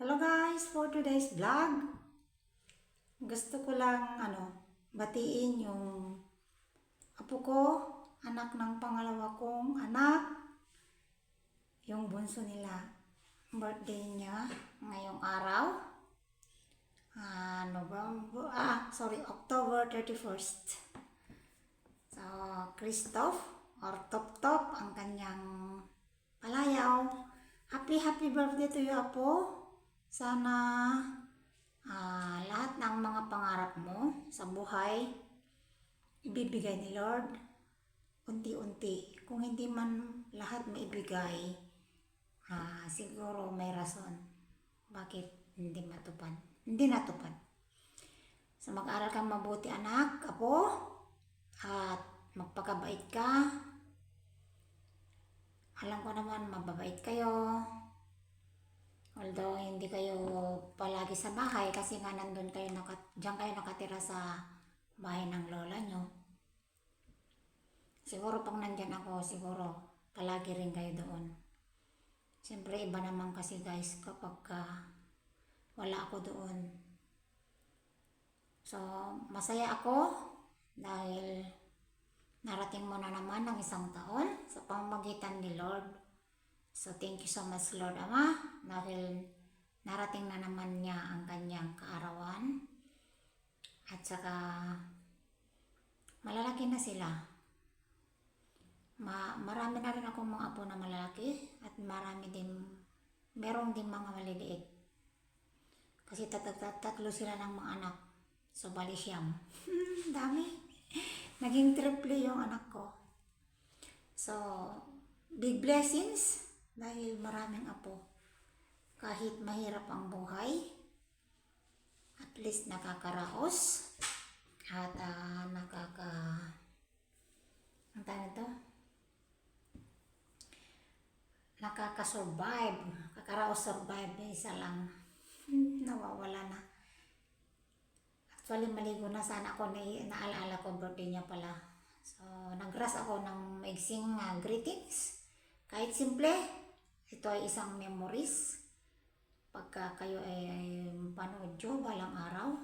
Hello guys, for today's vlog, gusto ko lang batiin yung apo ko, anak ng pangalawa kong anak, yung bunso nila. Birthday niya ngayong araw, October 31st. So, Christoph or Top Top ang kanyang palayaw. Happy birthday to you, apo. Sana lahat ng mga pangarap mo sa buhay, ibibigay ni Lord unti-unti. Kung hindi man lahat maibigay, siguro may rason bakit hindi natupad. So mag-aral kang mabuti, anak, apo, at magpakabait ka. Alam ko naman mababait kayo. Although hindi kayo palagi sa bahay kasi nga diyan kayo nakatira sa bahay ng lola nyo. Siguro pag nandyan ako, siguro palagi rin kayo doon. Siyempre iba naman kasi guys kapag wala ako doon. So masaya ako dahil narating mo na naman ng 1 taon sa pamamagitan ni Lord. So, thank you so much, Lord Ama, dahil narating na naman niya ang kanyang kaarawan. At saka, malalaki na sila. Marami na rin akong mga apo na malalaki at meron din mga maliliit. Kasi tatlo sila ng mga anak. So, bali siyam. Dami. Naging triple yung anak ko. So, big blessings. Dahil maraming apo, kahit mahirap ang buhay, at least nakakaraos at nakaka-survive, kakaraos-survive, isa lang, nawawala na. Actually, maligo na sana ako, naalala ko birthday niya pala. So, nag-rush ako ng maigsing greetings, kahit simple. Ito ay isang memories pagka kayo ay panood nyo balang araw.